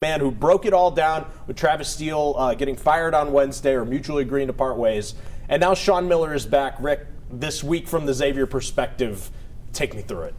man who broke it all down with Travis Steele getting fired on Wednesday or mutually agreeing to part ways. And now Sean Miller is back. Rick, this week from the Xavier perspective, take me through it.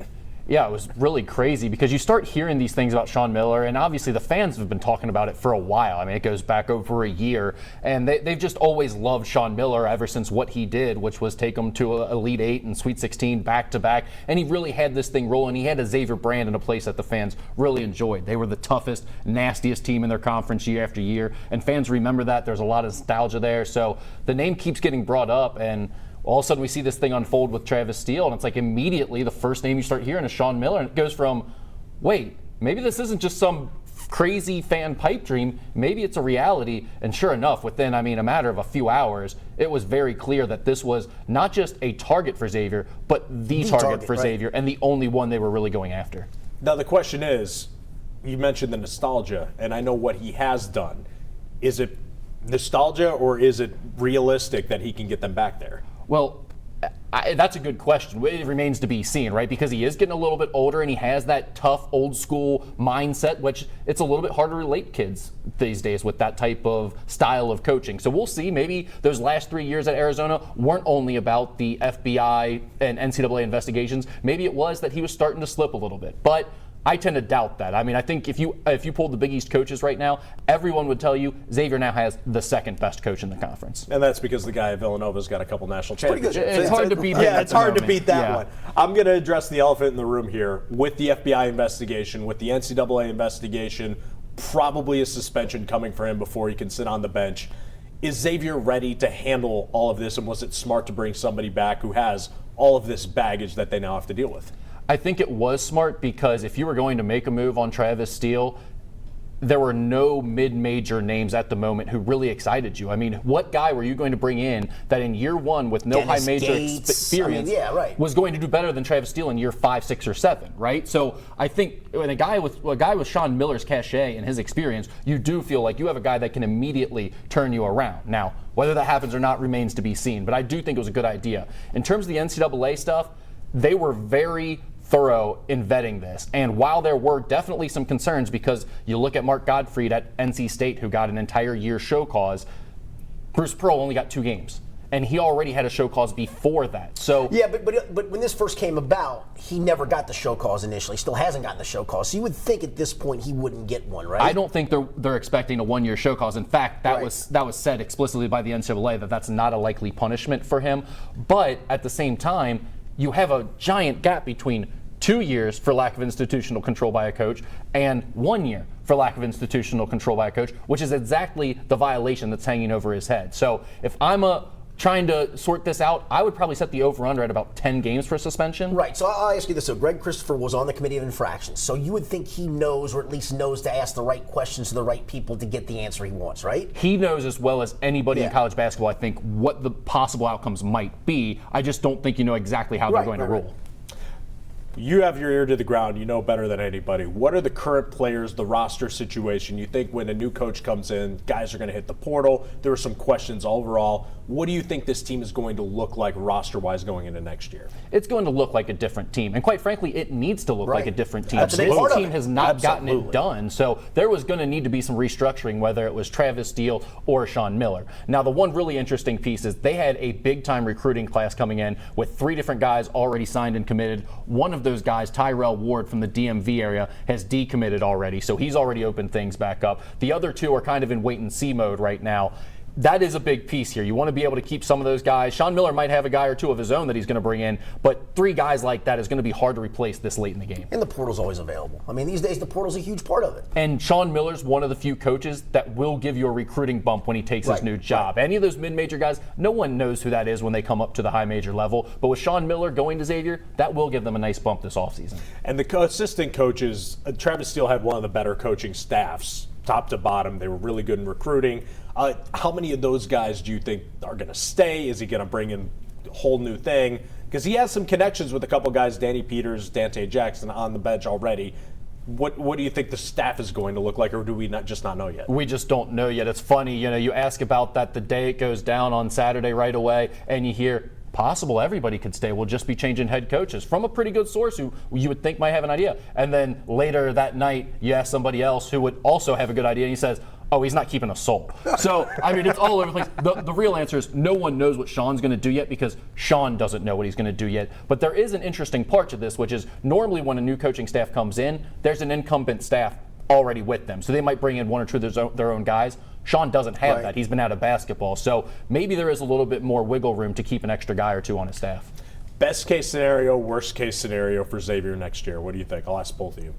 Yeah, it was really crazy because you start hearing these things about Sean Miller, and obviously the fans have been talking about it for a while. I mean, it goes back over a year, and they've just always loved Sean Miller ever since what he did, which was take him to Elite 8 and Sweet 16 back-to-back, and he really had this thing rolling. He had a Xavier brand in a place that the fans really enjoyed. They were the toughest, nastiest team in their conference year after year, and fans remember that. There's a lot of nostalgia there, so the name keeps getting brought up, and all of a sudden we see this thing unfold with Travis Steele, and it's like immediately the first name you start hearing is Sean Miller, and it goes from, wait, maybe this isn't just some crazy fan pipe dream, maybe it's a reality. And sure enough, within, a matter of a few hours, it was very clear that this was not just a target for Xavier, but the target for Xavier, and the only one they were really going after. Now the question is, you mentioned the nostalgia, and I know what he has done. Is it nostalgia, or is it realistic that he can get them back there? Well, that's a good question. It remains to be seen, right? Because he is getting a little bit older and he has that tough, old school mindset, which it's a little bit hard to relate kids these days with that type of style of coaching. So we'll see. Maybe those last 3 years at Arizona weren't only about the FBI and NCAA investigations. Maybe it was that he was starting to slip a little bit. But I tend to doubt that. I think if you pulled the Big East coaches right now, everyone would tell you Xavier now has the second best coach in the conference. And that's because the guy at Villanova's got a couple national championships. It's hard to beat him. Yeah, it's hard to beat that one. I'm going to address the elephant in the room here with the FBI investigation, with the NCAA investigation, probably a suspension coming for him before he can sit on the bench. Is Xavier ready to handle all of this, and was it smart to bring somebody back who has all of this baggage that they now have to deal with? I think it was smart because if you were going to make a move on Travis Steele, there were no mid-major names at the moment who really excited you. What guy were you going to bring in that in year one with no high major experience was going to do better than Travis Steele in year 5, 6, or 7, right? So I think when a guy with Sean Miller's cachet and his experience, you do feel like you have a guy that can immediately turn you around. Now, whether that happens or not remains to be seen, but I do think it was a good idea. In terms of the NCAA stuff, they were very thorough in vetting this. And while there were definitely some concerns, because you look at Mark Gottfried at NC State, who got an entire year show cause, Bruce Pearl only got 2 games. And he already had a show cause before that. So yeah, but when this first came about, he never got the show cause initially. Still hasn't gotten the show cause. So you would think at this point he wouldn't get one, right? I don't think they're expecting a 1-year show cause. In fact, that was said explicitly by the NCAA that that's not a likely punishment for him. But at the same time, you have a giant gap between 2 years for lack of institutional control by a coach and 1 year for lack of institutional control by a coach, which is exactly the violation that's hanging over his head. So if I'm trying to sort this out, I would probably set the over-under at about 10 games for suspension. Right, so I'll ask you this. So Greg Christopher was on the Committee of Infractions, so you would think he knows, or at least knows to ask the right questions to the right people to get the answer he wants, right? He knows as well as anybody in college basketball, I think, what the possible outcomes might be. I just don't think you know exactly how they're going to rule. You have your ear to the ground. You know better than anybody. What are the current players, the roster situation? You think when a new coach comes in, guys are going to hit the portal. There were some questions overall. What do you think this team is going to look like roster-wise going into next year? It's going to look like a different team. And quite frankly, it needs to look like a different team. This team has not gotten it done. So there was going to need to be some restructuring, whether it was Travis Steele or Sean Miller. Now, the one really interesting piece is they had a big-time recruiting class coming in with 3 different guys already signed and committed. One of those guys, Tyrell Ward from the DMV area, has decommitted already, so he's already opened things back up. The other 2 are kind of in wait-and-see mode right now. That is a big piece here. You want to be able to keep some of those guys. Sean Miller might have a guy or 2 of his own that he's going to bring in, but 3 guys like that is going to be hard to replace this late in the game. And the portal's always available. These days the portal's a huge part of it. And Sean Miller's one of the few coaches that will give you a recruiting bump when he takes his new job. Any of those mid-major guys, no one knows who that is when they come up to the high major level. But with Sean Miller going to Xavier, that will give them a nice bump this offseason. And the assistant coaches, Travis Steele had one of the better coaching staffs, top to bottom. They were really good in recruiting. How many of those guys do you think are going to stay? Is he going to bring in a whole new thing? Because he has some connections with a couple guys, Danny Peters, Dante Jackson, on the bench already. What do you think the staff is going to look like, or do we just not know yet? We just don't know yet. It's funny, you ask about that the day it goes down on Saturday right away, and you hear possible everybody could stay. We'll just be changing head coaches from a pretty good source who you would think might have an idea. And then later that night, you ask somebody else who would also have a good idea, and he says, oh, he's not keeping us sold. So, I mean, it's all over the place. The real answer is no one knows what Sean's going to do yet because Sean doesn't know what he's going to do yet. But there is an interesting part to this, which is normally when a new coaching staff comes in, there's an incumbent staff already with them. So they might bring in one or two of their own guys. Sean doesn't have that. He's been out of basketball. So maybe there is a little bit more wiggle room to keep an extra guy or two on his staff. Best case scenario, worst case scenario for Xavier next year. What do you think? I'll ask both of you.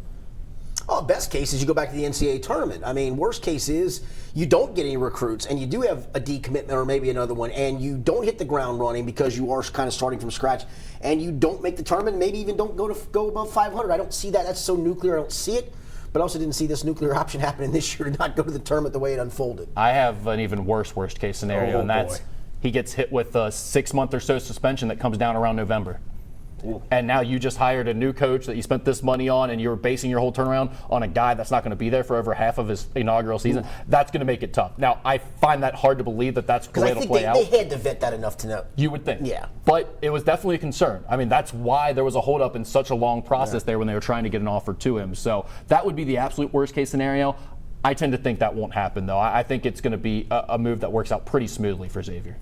Oh, best case is you go back to the NCAA tournament. I mean, worst case is you don't get any recruits and you do have a decommitment or maybe another one and you don't hit the ground running because you are kind of starting from scratch and you don't make the tournament, maybe even don't go above 500. I don't see that. That's so nuclear. I don't see it. But I also didn't see this nuclear option happening this year to not go to the tournament the way it unfolded. I have an even worst case scenario, and that's he gets hit with a 6-month or so suspension that comes down around November. Ooh. And now you just hired a new coach that you spent this money on, and you're basing your whole turnaround on a guy that's not going to be there for over half of his inaugural season. Ooh. That's going to make it tough. Now, I find that hard to believe that that's the way it'll play out. Because I think they had to vet that enough to know. You would think. Yeah. But it was definitely a concern. I mean, that's why there was a holdup in such a long process there when they were trying to get an offer to him. So that would be the absolute worst case scenario. I tend to think that won't happen, though. I think it's going to be a move that works out pretty smoothly for Xavier.